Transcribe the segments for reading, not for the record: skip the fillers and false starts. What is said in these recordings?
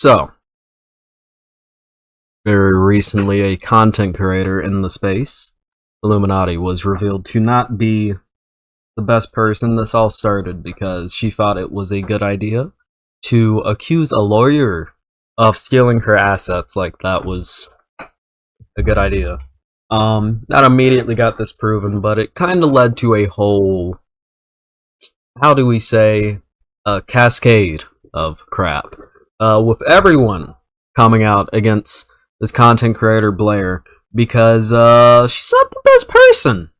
So, very recently, a content creator in the space, Illuminati, was revealed to not be the best person. This all started because she thought it was a good idea to accuse a lawyer of stealing her assets, like that was a good idea. Not immediately got this proven, but it kind of led to a whole, how do we say, a cascade of crap. With everyone coming out against this content creator Blair, because she's not the best person.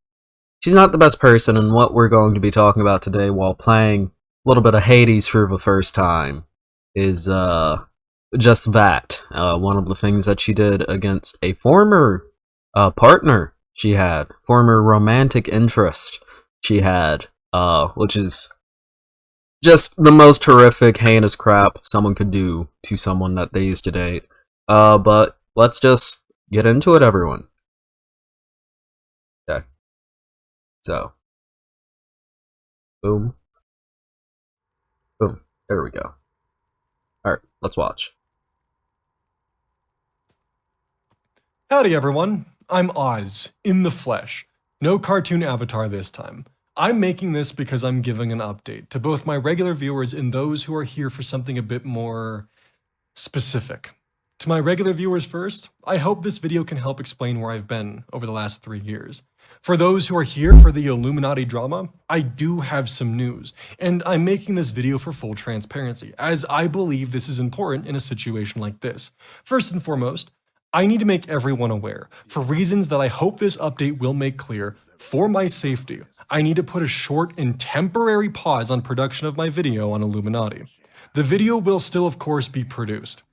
She's not the best person, and what we're going to be talking about today while playing a little bit of Hades for the first time is just that. One of the things that she did against a former partner she had, former romantic interest she had, which is just the most horrific, heinous crap someone could do to someone that they used to date. But let's just get into it, everyone. Okay. So. Boom. Boom. There we go. Alright, let's watch. Howdy everyone, I'm Oz, in the flesh. No cartoon avatar this time. I'm making this because I'm giving an update to both my regular viewers and those who are here for something a bit more specific. To my regular viewers first, I hope this video can help explain where I've been over the last 3 years. For those who are here for the Illuminati drama, I do have some news, and I'm making this video for full transparency, as I believe this is important in a situation like this. First and foremost, I need to make everyone aware, for reasons that I hope this update will make clear. For my safety, I need to put a short and temporary pause on production of my video on Illuminati. The video will still of course be produced.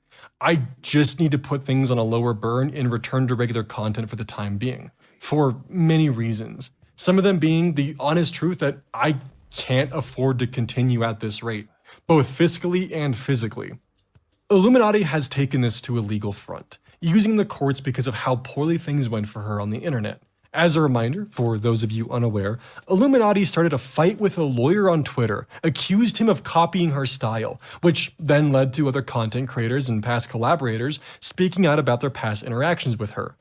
I just need to put things on a lower burn and return to regular content for the time being, for many reasons. Some of them being the honest truth that I can't afford to continue at this rate, both fiscally and physically. Illuminati has taken this to a legal front, using the courts because of how poorly things went for her on the internet. As a reminder, for those of you unaware, Illuminati started a fight with a lawyer on Twitter, accused him of copying her style, which then led to other content creators and past collaborators speaking out about their past interactions with her.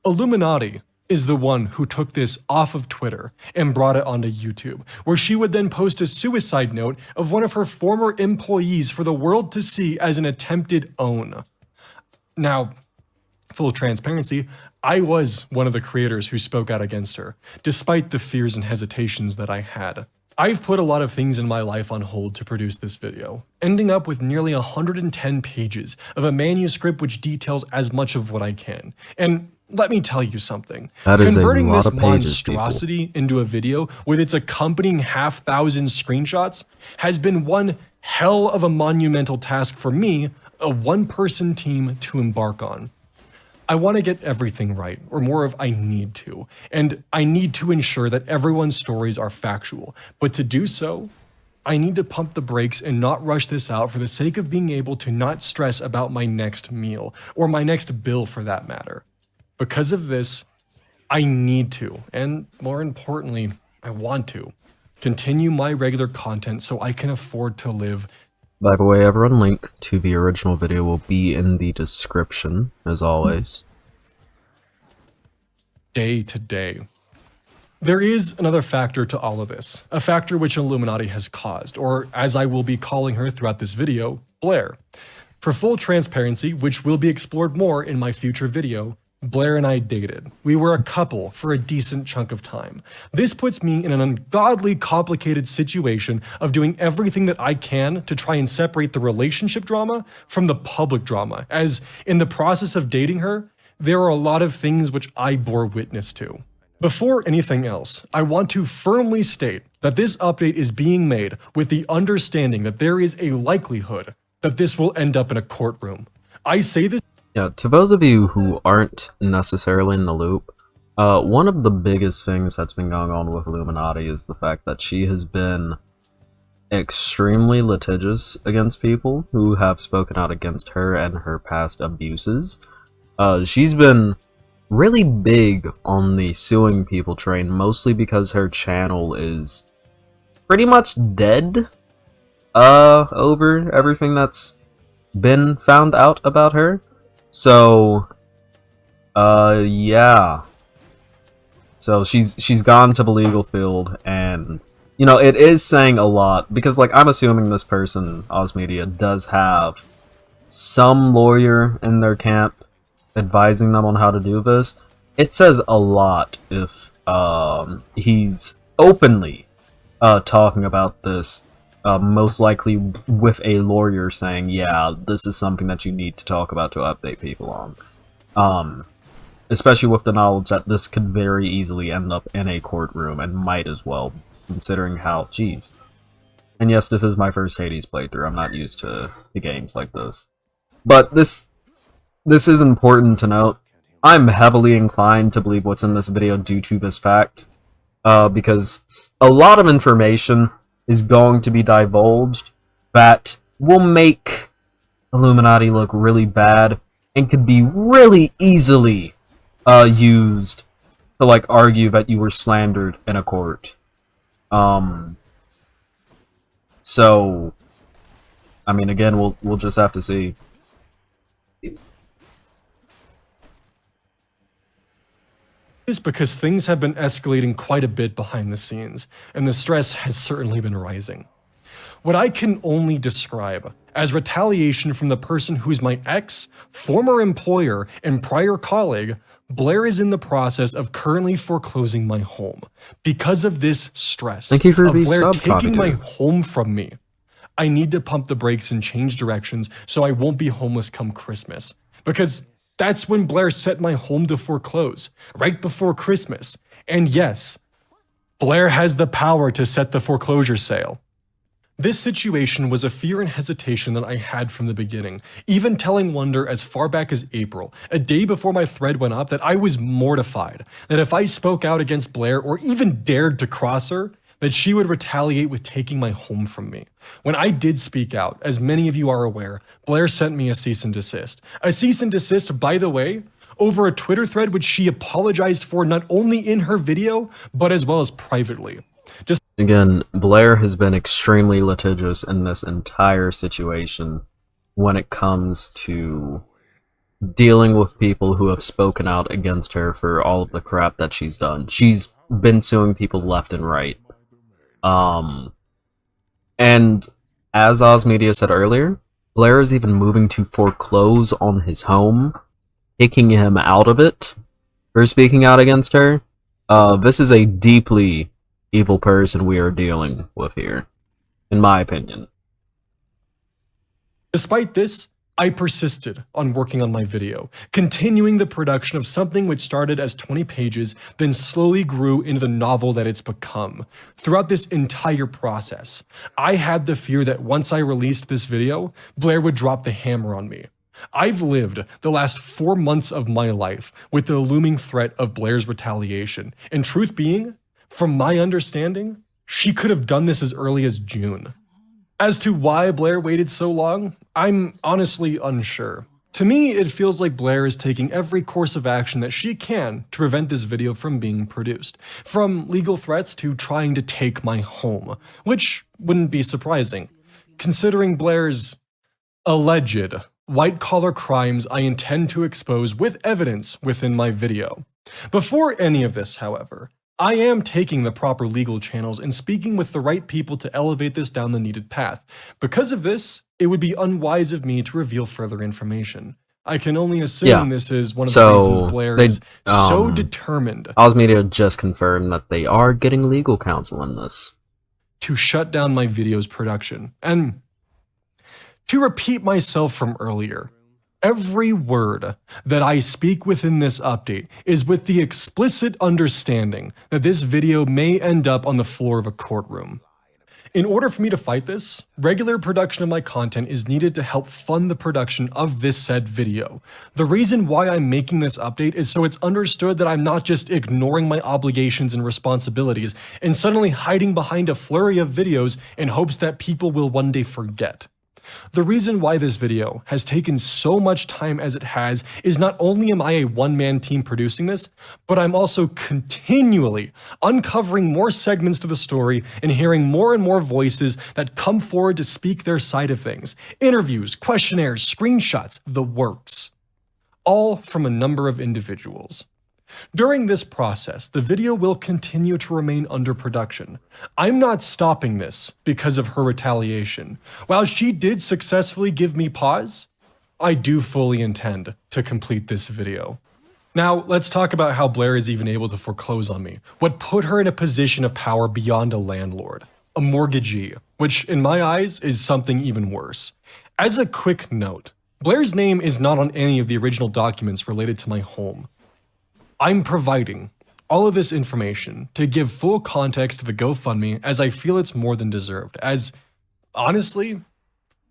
Illuminati is the one who took this off of Twitter and brought it onto YouTube, where she would then post a suicide note of one of her former employees for the world to see as an attempted own. Now, full transparency, I was one of the creators who spoke out against her, despite the fears and hesitations that I had. I've put a lot of things in my life on hold to produce this video, ending up with nearly 110 pages of a manuscript which details as much of what I can. And let me tell you something, converting this monstrosity into a video with its accompanying 1,000 screenshots has been one hell of a monumental task for me, a one-person team to embark on. I want to get everything right, or more of I need to, and I need to ensure that everyone's stories are factual, but to do so, I need to pump the brakes and not rush this out for the sake of being able to not stress about my next meal, or my next bill for that matter. Because of this, I need to, and more importantly, I want to, continue my regular content so I can afford to live. By the way, everyone, link to the original video will be in the description, as always. Day to day. There is another factor to all of this, a factor which Illuminati has caused, or as I will be calling her throughout this video, Blair. For full transparency, which will be explored more in my future video, Blair and I dated. We were a couple for a decent chunk of time. This puts me in an ungodly complicated situation of doing everything that I can to try and separate the relationship drama from the public drama, as in the process of dating her, there are a lot of things which I bore witness to. Before anything else, I want to firmly state that this update is being made with the understanding that there is a likelihood that this will end up in a courtroom. I say this. Yeah, to those of you who aren't necessarily in the loop, one of the biggest things that's been going on with Illuminati is the fact that she has been extremely litigious against people who have spoken out against her and her past abuses. She's been really big on the suing people train, mostly because her channel is pretty much dead over everything that's been found out about her. So, yeah. So she's gone to the legal field, and you know, it is saying a lot because, like, I'm assuming this person, Oz Media, does have some lawyer in their camp advising them on how to do this. It says a lot if he's openly talking about this, most likely with a lawyer saying, yeah, this is something that you need to talk about to update people on. Especially with the knowledge that this could very easily end up in a courtroom, and might as well, considering how, geez. And yes, this is my first Hades playthrough, I'm not used to games like this. But this is important to note. I'm heavily inclined to believe what's in this video due to this fact, because a lot of information is going to be divulged that will make Illuminati look really bad, and could be really easily used to, like, argue that you were slandered in a court. So, I mean, again, we'll just have to see. Is because things have been escalating quite a bit behind the scenes, and the stress has certainly been rising. What I can only describe as retaliation from the person who's my ex, former employer, and prior colleague, Blair is in the process of currently foreclosing my home. Because of this stress Thank you for of the Blair sub, taking my Cockatoo. home from me, I need to pump the brakes and change directions so I won't be homeless come Christmas. Because that's when Blair set my home to foreclose, right before Christmas. And yes, Blair has the power to set the foreclosure sale. This situation was a fear and hesitation that I had from the beginning, even telling Wonder as far back as April, a day before my thread went up, that I was mortified that if I spoke out against Blair or even dared to cross her, that she would retaliate with taking my home from me. When I did speak out, as many of you are aware, Blair sent me a cease and desist. A cease and desist, by the way, over a Twitter thread which she apologized for not only in her video, but as well as privately. Again, Blair has been extremely litigious in this entire situation when it comes to dealing with people who have spoken out against her for all of the crap that she's done. She's been suing people left and right. And as Oz Media said earlier, Blair is even moving to foreclose on his home, kicking him out of it for speaking out against her. This is a deeply evil person we are dealing with here, in my opinion. Despite this, I persisted on working on my video, continuing the production of something which started as 20 pages, then slowly grew into the novel that it's become. Throughout this entire process, I had the fear that once I released this video, Blair would drop the hammer on me. I've lived the last 4 months of my life with the looming threat of Blair's retaliation, and truth being, from my understanding, she could have done this as early as June. As to why Blair waited so long, I'm honestly unsure. To me, it feels like Blair is taking every course of action that she can to prevent this video from being produced, from legal threats to trying to take my home, which wouldn't be surprising, considering Blair's alleged white-collar crimes I intend to expose with evidence within my video. Before any of this, however, I am taking the proper legal channels and speaking with the right people to elevate this down the needed path. Because of this, it would be unwise of me to reveal further information. I can only assume this is one of the reasons Blair is so determined. Oz Media just confirmed that they are getting legal counsel in this. To shut down my video's production. And to repeat myself from earlier, every word that I speak within this update is with the explicit understanding that this video may end up on the floor of a courtroom. In order for me to fight this, regular production of my content is needed to help fund the production of this said video. The reason why I'm making this update is so it's understood that I'm not just ignoring my obligations and responsibilities and suddenly hiding behind a flurry of videos in hopes that people will one day forget. The reason why this video has taken so much time as it has is not only am I a one-man team producing this, but I'm also continually uncovering more segments to the story and hearing more and more voices that come forward to speak their side of things. Interviews, questionnaires, screenshots, the works. All from a number of individuals. During this process, the video will continue to remain under production. I'm not stopping this because of her retaliation. While she did successfully give me pause, I do fully intend to complete this video. Now, let's talk about how Blair is even able to foreclose on me. What put her in a position of power beyond a landlord? A mortgagee, which in my eyes is something even worse. As a quick note, Blair's name is not on any of the original documents related to my home. I'm providing all of this information to give full context to the GoFundMe as I feel it's more than deserved, as honestly,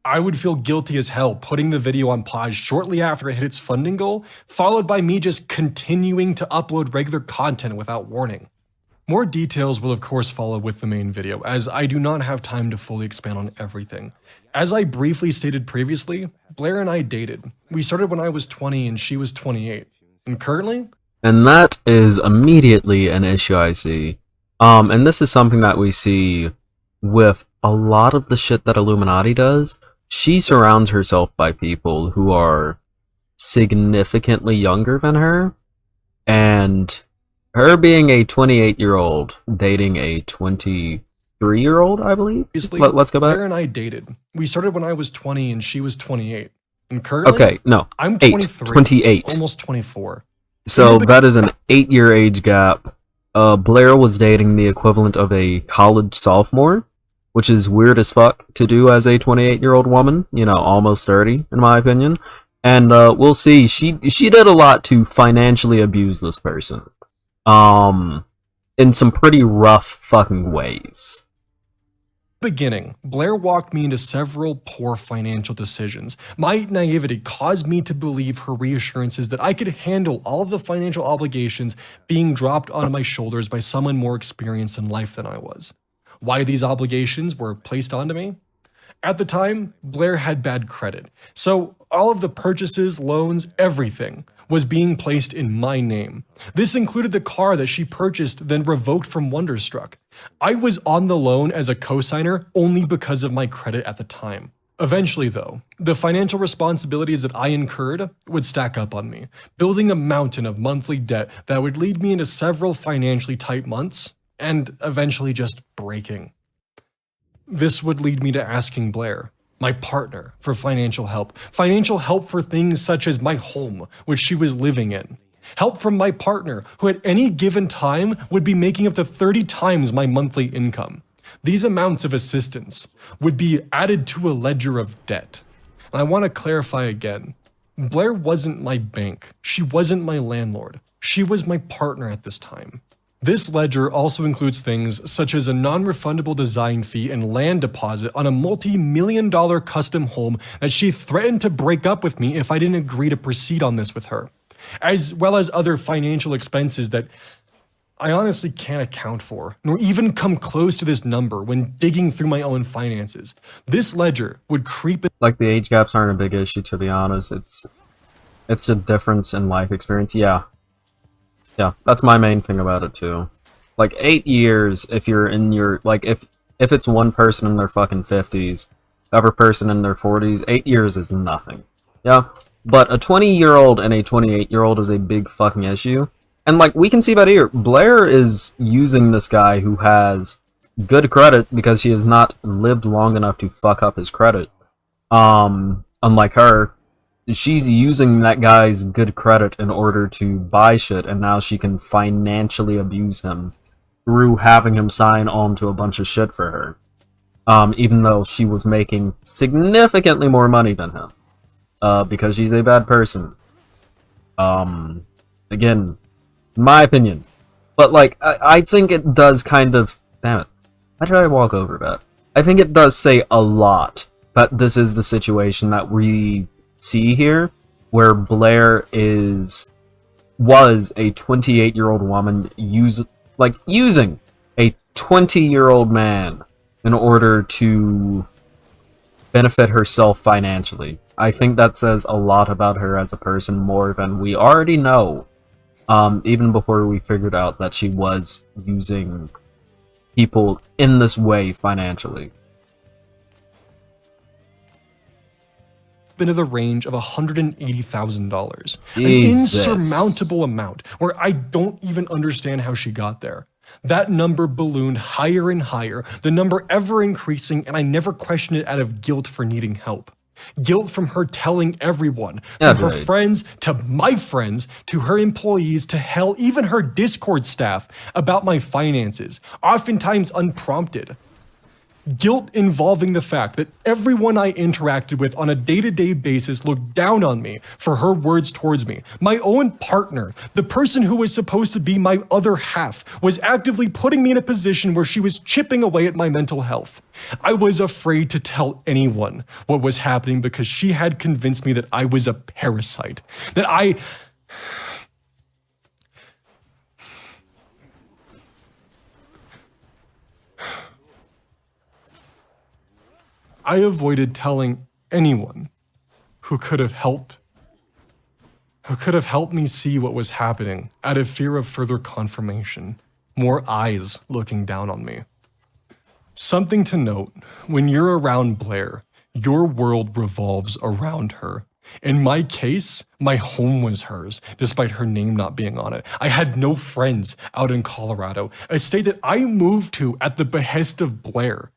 I would feel guilty as hell putting the video on pause shortly after it hit its funding goal, followed by me just continuing to upload regular content without warning. More details will of course follow with the main video, as I do not have time to fully expand on everything. As I briefly stated previously, Blair and I dated. We started when I was 20 and she was 28, and currently, And that is immediately an issue I see. And this is something that we see with a lot of the shit that Illuminati does. She surrounds herself by people who are significantly younger than her, and her being a 28-year-old dating a 23-year-old, I believe. Let's go back. Blair and I dated. We started when I was 20 and she was 28. And currently, Okay, no, I'm 23, 28. almost 24. So that is an 8-year age gap. Blair was dating the equivalent of a college sophomore, which is weird as fuck to do as a 28-year-old woman, you know, almost 30 in my opinion. And we'll see, she did a lot to financially abuse this person. In some pretty rough fucking ways. Beginning, Blair walked me into several poor financial decisions. My naivety caused me to believe her reassurances that I could handle all of the financial obligations being dropped onto my shoulders by someone more experienced in life than I was. Why these obligations were placed onto me? At the time, Blair had bad credit, so all of the purchases, loans, everything was being placed in my name. This included the car that she purchased then revoked from Wonderstruck. I was on the loan as a co-signer only because of my credit at the time. Eventually though, the financial responsibilities that I incurred would stack up on me, building a mountain of monthly debt that would lead me into several financially tight months, and eventually just breaking. This would lead me to asking Blair, my partner, for financial help for things such as my home, which she was living in. Help from my partner, who at any given time would be making up to 30 times my monthly income. These amounts of assistance would be added to a ledger of debt. And I want to clarify again, Blair wasn't my bank. She wasn't my landlord. She was my partner at this time. This ledger also includes things such as a non-refundable design fee and land deposit on a multi-million-dollar custom home that she threatened to break up with me if I didn't agree to proceed on this with her, as well as other financial expenses that I honestly can't account for, nor even come close to this number when digging through my own finances. This ledger would creep in. Like, the age gaps aren't a big issue, to be honest. It's a difference in life experience. Yeah, that's my main thing about it too. Like, 8 years, if you're in your, like, if it's one person in their fucking 50s, other person in their 40s, 8 years is nothing. Yeah? But a 20-year-old and a 28-year-old is a big fucking issue. And, like, we can see that here. Blair is using this guy who has good credit because she has not lived long enough to fuck up his credit. Unlike her, she's using that guy's good credit in order to buy shit, and now she can financially abuse him through having him sign on to a bunch of shit for her. Even though she was making significantly more money than him. Because she's a bad person. Again, in my opinion. But, like, I think it does kind of... Damn it. Why did I walk over that? I think it does say a lot that this is the situation that we see here, where Blair was a 28-year-old woman using a 20-year-old man in order to benefit herself financially. I think that says a lot about her as a person, more than we already know. Even before we figured out that she was using people in this way financially. Into the range of $180,000, an Jesus. insurmountable amount where I don't even understand how she got there. That number ballooned higher and higher, the number ever increasing, and I never questioned it out of guilt for needing help. Guilt from her telling everyone, from her friends to my friends, to her employees, to hell, even her Discord staff, about my finances, oftentimes unprompted. Guilt involving the fact that everyone I interacted with on a day-to-day basis looked down on me for her words towards me. My own partner, the person who was supposed to be my other half, was actively putting me in a position where she was chipping away at my mental health. I was afraid to tell anyone what was happening because she had convinced me that I was a parasite, that I avoided telling anyone who could have helped me see what was happening out of fear of further confirmation, more eyes looking down on me. Something to note, when you're around Blair, your world revolves around her. In my case, my home was hers, despite her name not being on it. I had no friends out in Colorado, a state that I moved to at the behest of Blair.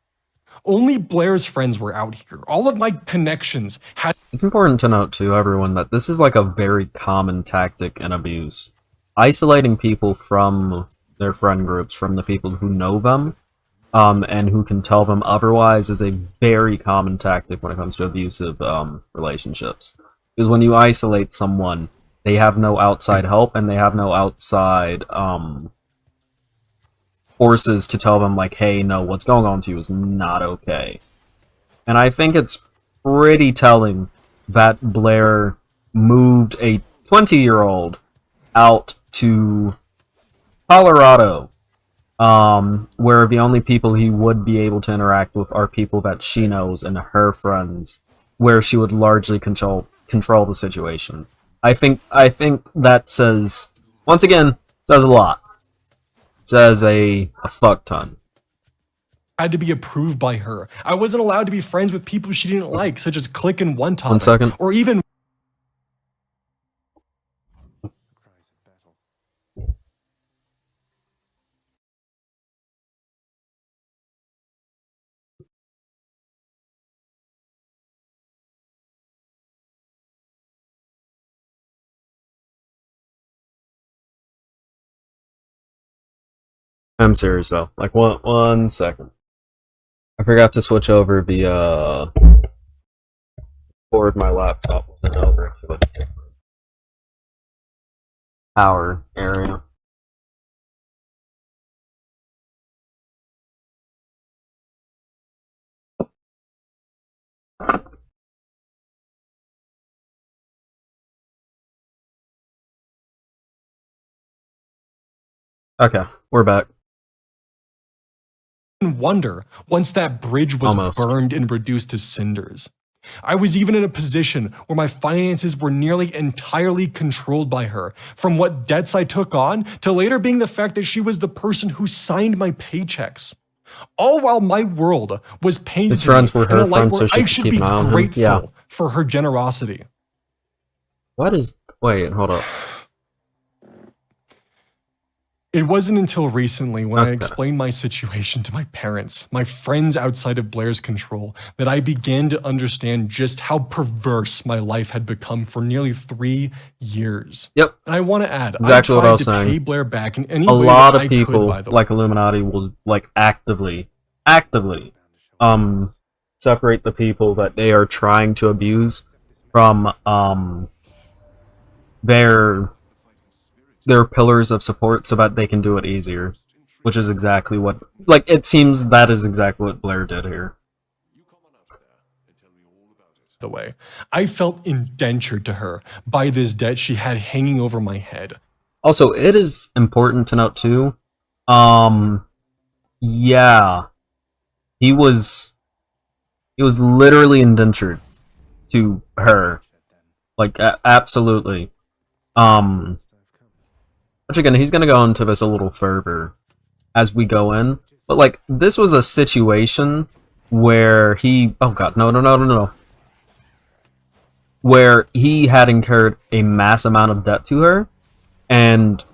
Only Blair's friends were out here. All of my connections had... It's important to note to everyone that this is like a very common tactic in abuse. Isolating people from their friend groups, from the people who know them, and who can tell them otherwise, is a very common tactic when it comes to abusive relationships. Because when you isolate someone, they have no outside help, and they have no outside forces to tell them, like, hey, no, what's going on to you is not okay. And I think it's pretty telling that Blair moved a 20-year-old out to Colorado, where the only people he would be able to interact with are people that she knows and her friends, where she would largely control the situation. I think that says, once again, says a lot. Says a fuck ton. Had to be approved by her. I wasn't allowed to be friends with people she didn't like, such as Click and One Topic. 1 second. Or even... I'm serious though. Like, one second. I forgot to switch over the board my laptop wasn't over to a different power area. Okay, we're back. Wonder once that bridge was Almost. burned and reduced to cinders. I was even in a position where my finances were nearly entirely controlled by her, from what debts I took on to later being the fact that she was the person who signed my paychecks. All while my world was painted His friends were her in a light friends, where so she I could should keep be an eye on him. grateful Yeah. for her generosity. What is... Wait, hold up. It wasn't until recently when I Okay. explained my situation to my parents, my friends outside of Blair's control, that I began to understand just how perverse my life had become for nearly 3 years. Yep. And I want to add, Exactly I what I tried was to saying. pay Blair back in any A way lot that of I people, could, by the way. like Illuminati, will like actively separate the people that they are trying to abuse from their pillars of support so that they can do it easier. Which is exactly what, like, it seems that is exactly what Blair did here. The way I felt indentured to her by this debt she had hanging over my head. Also, it is important to note too, yeah, he was He was literally indentured to her. Like, absolutely. Which again, he's gonna go into this a little further as we go in. But, like, this was a situation where he... Oh god, no. Where he had incurred a mass amount of debt to her, and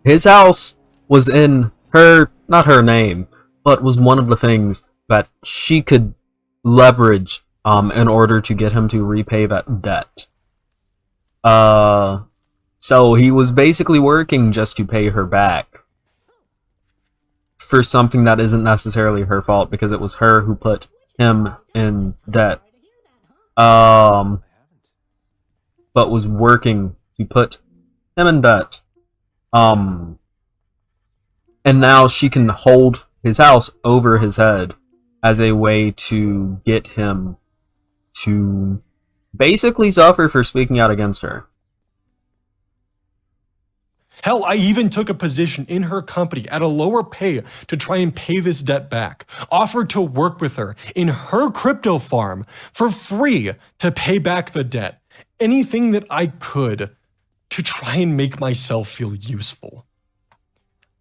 his house was in her... not her name, but was one of the things that she could leverage in order to get him to repay that debt. So he was basically working just to pay her back for something that isn't necessarily her fault, because it was her who put him in debt. But was working to put him in debt. And now she can hold his house over his head as a way to get him to basically suffer for speaking out against her. Hell, I even took a position in her company at a lower pay to try and pay this debt back. Offered to work with her in her crypto farm for free to pay back the debt. Anything that I could to try and make myself feel useful.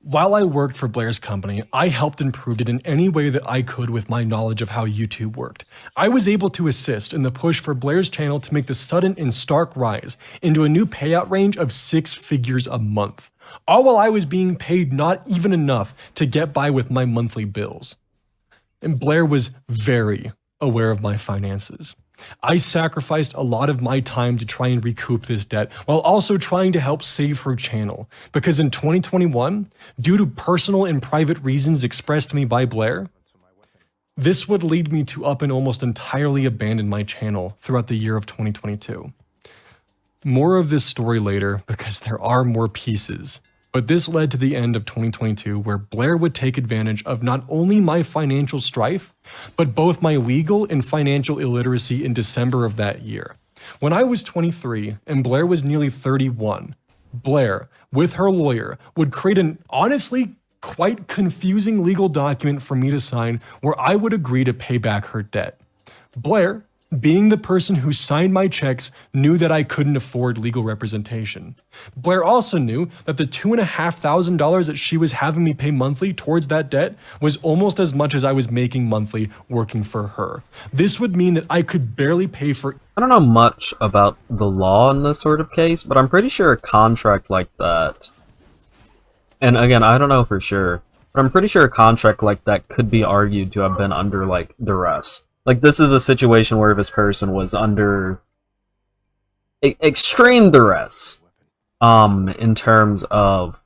While I worked for Blair's company, I helped improve it in any way that I could with my knowledge of how YouTube worked. I was able to assist in the push for Blair's channel to make the sudden and stark rise into a new payout range of 6 figures a month, all while I was being paid not even enough to get by with my monthly bills. And Blair was very aware of my finances. I sacrificed a lot of my time to try and recoup this debt while also trying to help save her channel, because in 2021, due to personal and private reasons expressed to me by Blair, this would lead me to up and almost entirely abandon my channel throughout the year of 2022. More of this story later, because there are more pieces. But this led to the end of 2022, where Blair would take advantage of not only my financial strife, but both my legal and financial illiteracy in December of that year. When I was 23 and Blair was nearly 31, Blair, with her lawyer, would create an honestly quite confusing legal document for me to sign where I would agree to pay back her debt. Blair, being the person who signed my checks, knew that I couldn't afford legal representation. Blair also knew that the $2,500 that she was having me pay monthly towards that debt was almost as much as I was making monthly working for her. This would mean that I could barely pay for... I don't know much about the law in this sort of case, but I'm pretty sure a contract like that... And again, I don't know for sure, but I'm pretty sure a contract like that could be argued to have been under, like, duress. Like, this is a situation where this person was under extreme duress, in terms of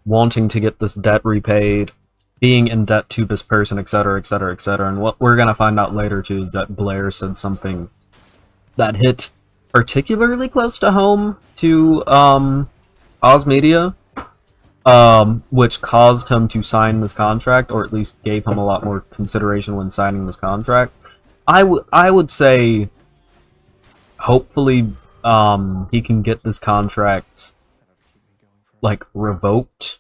wanting to get this debt repaid, being in debt to this person, etc., etc., etc. And what we're gonna find out later, too, is that Blair said something that hit particularly close to home to, Oz Media, which caused him to sign this contract, or at least gave him a lot more consideration when signing this contract. I would say, hopefully, he can get this contract, like, revoked,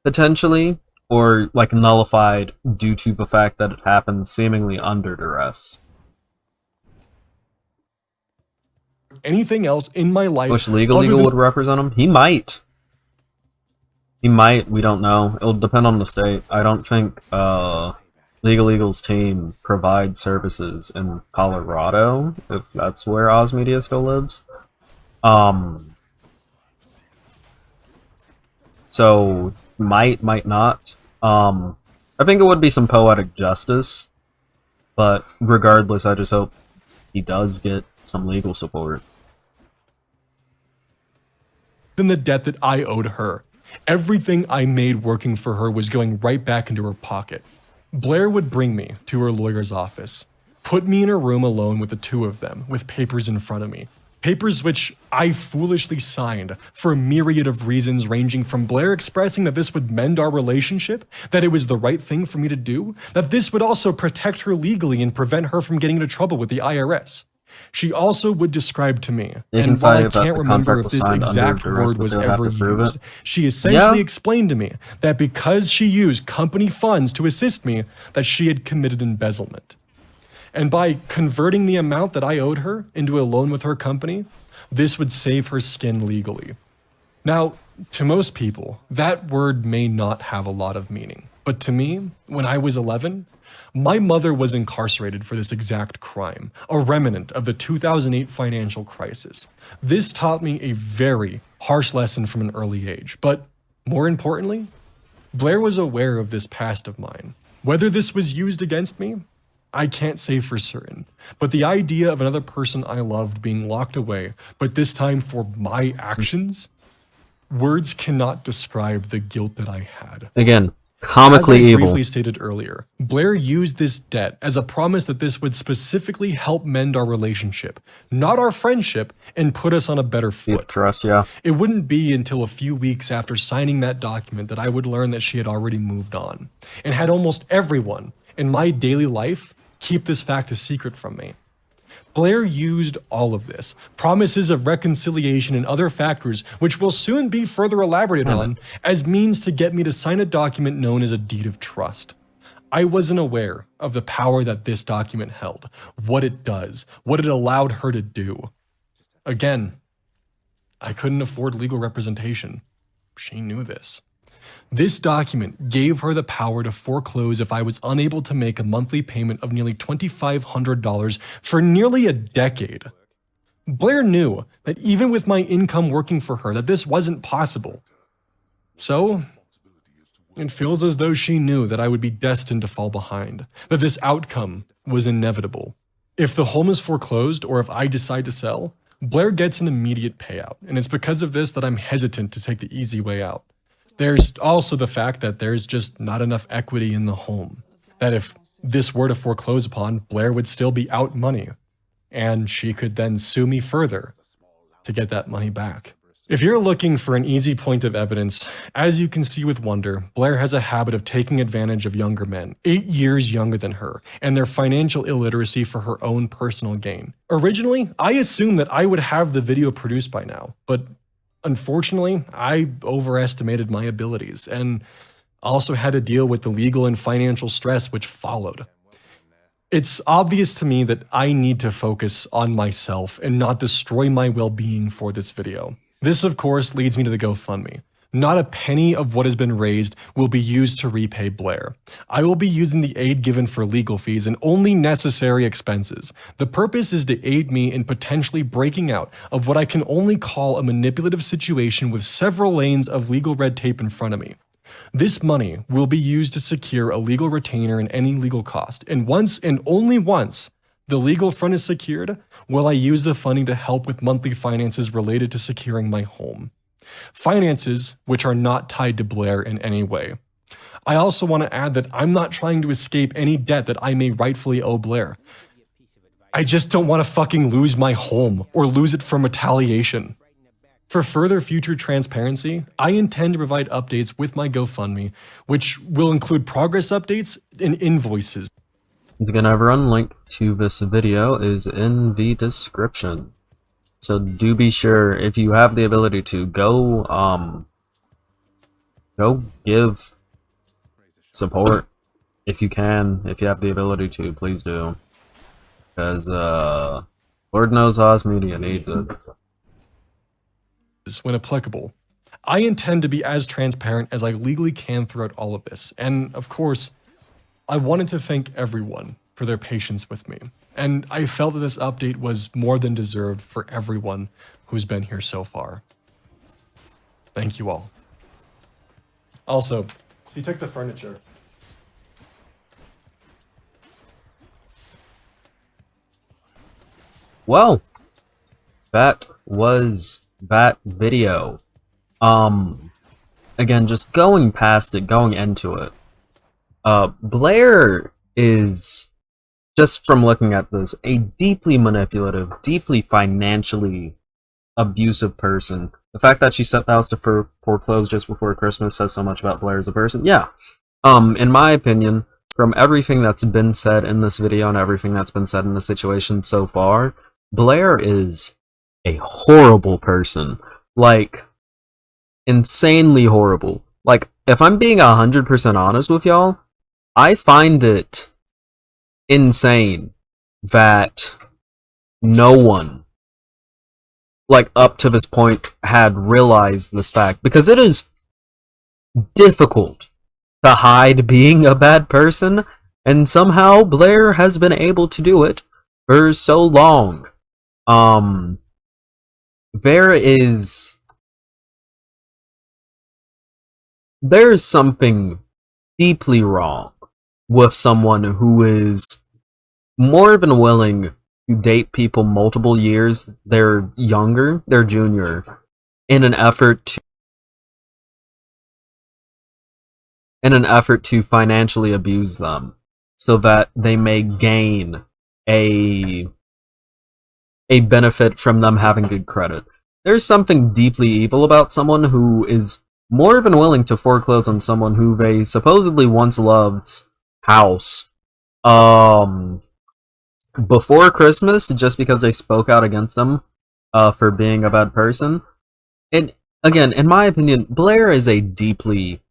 potentially, or, like, nullified due to the fact that it happened seemingly under duress. anything else in my life. Wish Legal would represent him? He might. He might, we don't know. It'll depend on the state. I don't think, Legal's team provides services in Colorado, if that's where Oz Media still lives. So, might not. I think it would be some poetic justice, but regardless, I just hope he does get some legal support. Than the debt that I owed her. Everything I made working for her was going right back into her pocket. Blair would bring me to her lawyer's office, put me in a room alone with the two of them, with papers in front of me. Papers which I foolishly signed for a myriad of reasons, ranging from Blair expressing that this would mend our relationship, that it was the right thing for me to do, that this would also protect her legally and prevent her from getting into trouble with the IRS. She also would describe to me, and while I can't remember if this exact word was ever used, she essentially explained to me that because she used company funds to assist me, that she had committed embezzlement. And by converting the amount that I owed her into a loan with her company, this would save her skin legally. Now, to most people, that word may not have a lot of meaning. But to me, when I was 11, my mother was incarcerated for this exact crime, a remnant of the 2008 financial crisis. This taught me a very harsh lesson from an early age. But more importantly, Blair was aware of this past of mine. Whether this was used against me, I can't say for certain. But the idea of another person I loved being locked away, but this time for my actions, words cannot describe the guilt that I had. Again, comically As I evil. briefly stated earlier, Blair used this debt as a promise that this would specifically help mend our relationship, not our friendship, and put us on a better foot. Trust, yeah. It wouldn't be until a few weeks after signing that document that I would learn that she had already moved on, and had almost everyone in my daily life keep this fact a secret from me. Blair used all of this, promises of reconciliation and other factors, which will soon be further elaborated on, as means to get me to sign a document known as a deed of trust. I wasn't aware of the power that this document held, what it does, what it allowed her to do. Again, I couldn't afford legal representation. She knew this. This document gave her the power to foreclose if I was unable to make a monthly payment of nearly $2,500 for nearly a decade. Blair knew that even with my income working for her, that this wasn't possible. So, it feels as though she knew that I would be destined to fall behind, that this outcome was inevitable. If the home is foreclosed or if I decide to sell, Blair gets an immediate payout, and it's because of this that I'm hesitant to take the easy way out. There's also the fact that there's just not enough equity in the home, that if this were to foreclose upon, Blair would still be out money, and she could then sue me further to get that money back. If you're looking for an easy point of evidence, as you can see with Wonder, Blair has a habit of taking advantage of younger men, 8 years younger than her, and their financial illiteracy for her own personal gain. Originally, I assumed that I would have the video produced by now, but unfortunately, I overestimated my abilities and also had to deal with the legal and financial stress which followed. It's obvious to me that I need to focus on myself and not destroy my well-being for this video. This, of course, leads me to the GoFundMe. Not a penny of what has been raised will be used to repay Blair. I will be using the aid given for legal fees and only necessary expenses. The purpose is to aid me in potentially breaking out of what I can only call a manipulative situation with several lanes of legal red tape in front of me. This money will be used to secure a legal retainer in any legal cost, and once and only once the legal front is secured, will I use the funding to help with monthly finances related to securing my home. Finances which are not tied to Blair in any way. I also want to add that I'm not trying to escape any debt that I may rightfully owe Blair. I just don't want to fucking lose my home or lose it from retaliation. For further future transparency, I intend to provide updates with my GoFundMe, which will include progress updates and invoices. Once again, everyone, link to this video is in the description. So do be sure, if you have the ability to, go give support if you can. If you have the ability to, please do. Because, Lord knows Oz Media needs it. When applicable. I intend to be as transparent as I legally can throughout all of this. And, of course, I wanted to thank everyone for their patience with me. And I felt that this update was more than deserved for everyone who's been here so far. Thank you all. Also, she took the furniture. Well, that was that video. Again, just going past it, going into it. Blair is, just from looking at this, a deeply manipulative, deeply financially abusive person. The fact that she set the house to foreclose just before Christmas says so much about Blair as a person. Yeah. In my opinion, from everything that's been said in this video and everything that's been said in the situation so far, Blair is a horrible person. Like, insanely horrible. Like, if I'm being 100% honest with y'all, I find it insane that no one, like, up to this point had realized this fact, because it is difficult to hide being a bad person, and somehow Blair has been able to do it for so long. There's something deeply wrong with someone who is more than willing to date people multiple years they're younger, they're junior, in an effort to financially abuse them so that they may gain a benefit from them having good credit. There's something deeply evil about someone who is more than willing to foreclose on someone who they supposedly once loved house before Christmas just because they spoke out against them for being a bad person. And again, in my opinion, Blair is a deeply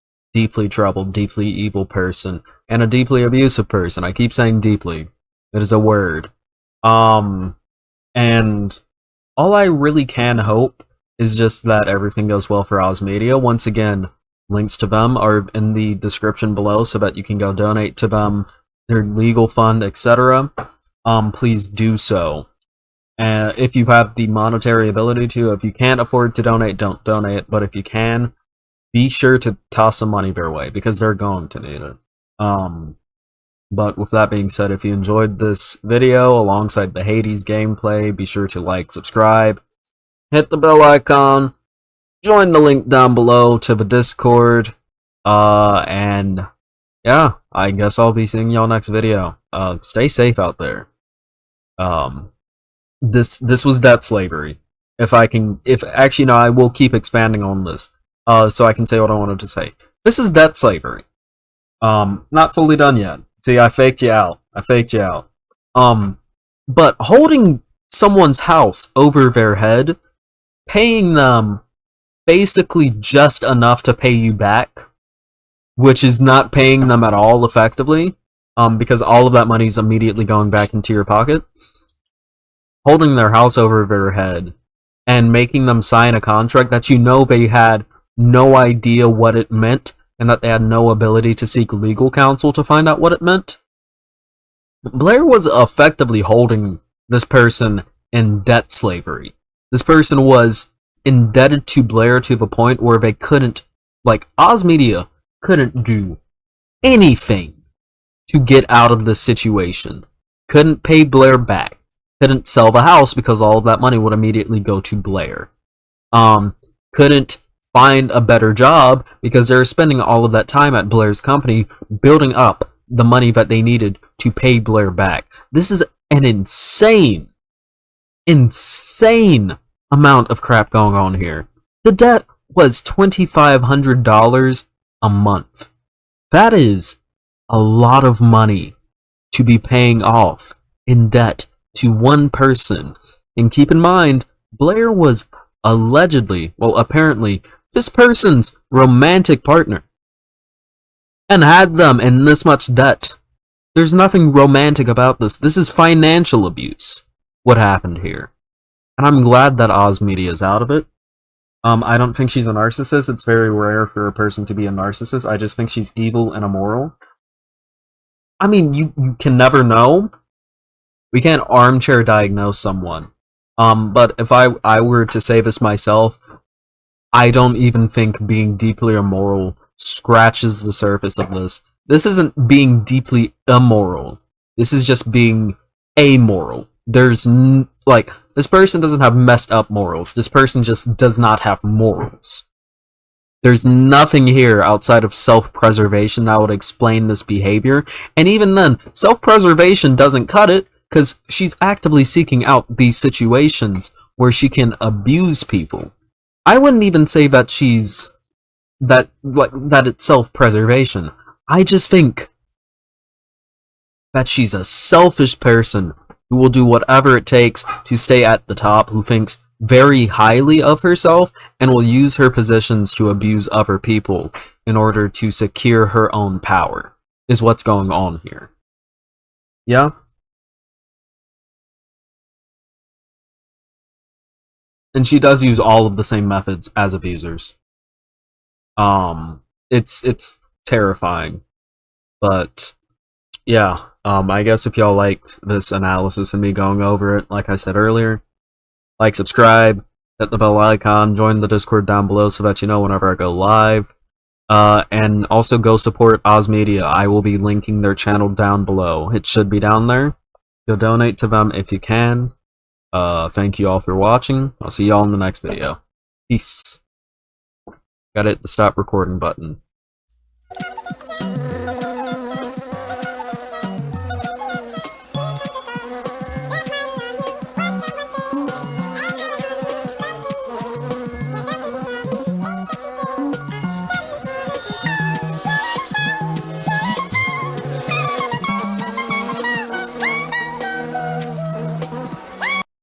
troubled, deeply evil person, and a deeply abusive person. I keep saying deeply. It is a word. And all I really can hope is just that everything goes well for Oz Media. Once again, links to them are in the description below so that you can go donate to them, their legal fund, etc. Please do so. If you have the monetary ability to. If you can't afford to donate, don't donate. But if you can, be sure to toss some money their way, because they're going to need it. But with that being said, if you enjoyed this video alongside the Hades gameplay, be sure to like, subscribe, hit the bell icon, join the link down below to the Discord, and yeah, I guess I'll be seeing y'all next video. Stay safe out there. This was debt slavery. Actually, no, I will keep expanding on this, so I can say what I wanted to say. This is debt slavery. Not fully done yet. See, I faked you out. But holding someone's house over their head, paying them basically just enough to pay you back, which is not paying them at all effectively, because all of that money is immediately going back into your pocket. Holding their house over their head and making them sign a contract that you know they had no idea what it meant, and that they had no ability to seek legal counsel to find out what it meant. Blair was effectively holding this person in debt slavery. This person was indebted to Blair to the point where they couldn't, like, Oz Media couldn't do anything to get out of this situation. Couldn't pay Blair back. Couldn't sell the house because all of that money would immediately go to Blair. Couldn't find a better job because they're spending all of that time at Blair's company building up the money that they needed to pay Blair back. This is an insane amount of crap going on here. The debt was $2,500 a month. That is a lot of money to be paying off in debt to one person. And keep in mind, Blair was allegedly, well, apparently, this person's romantic partner, and had them in this much debt. There's nothing romantic about this. This is financial abuse, what happened here. And I'm glad that Oz Media is out of it. I don't think she's a narcissist. It's very rare for a person to be a narcissist. I just think she's evil and immoral. I mean, you can never know. We can't armchair diagnose someone. But if I were to say this myself, I don't even think being deeply immoral scratches the surface of this. This isn't being deeply immoral. This is just being amoral. There's, like, this person doesn't have messed up morals. This person just does not have morals. There's nothing here outside of self-preservation that would explain this behavior. And even then, self-preservation doesn't cut it, because she's actively seeking out these situations where she can abuse people. I wouldn't even say that that it's self-preservation. I just think that she's a selfish person who will do whatever it takes to stay at the top, who thinks very highly of herself, and will use her positions to abuse other people in order to secure her own power, is what's going on here. Yeah? and she does use all of the same methods as abusers. It's terrifying, but yeah. I guess if y'all liked this analysis and me going over it, like I said earlier, like, subscribe, hit the bell icon, join the Discord down below so that you know whenever I go live. And also go support Oz Media. I will be linking their channel down below. It should be down there. You'll donate to them if you can. Thank you all for watching. I'll see y'all in the next video. Peace. Gotta hit the stop recording button.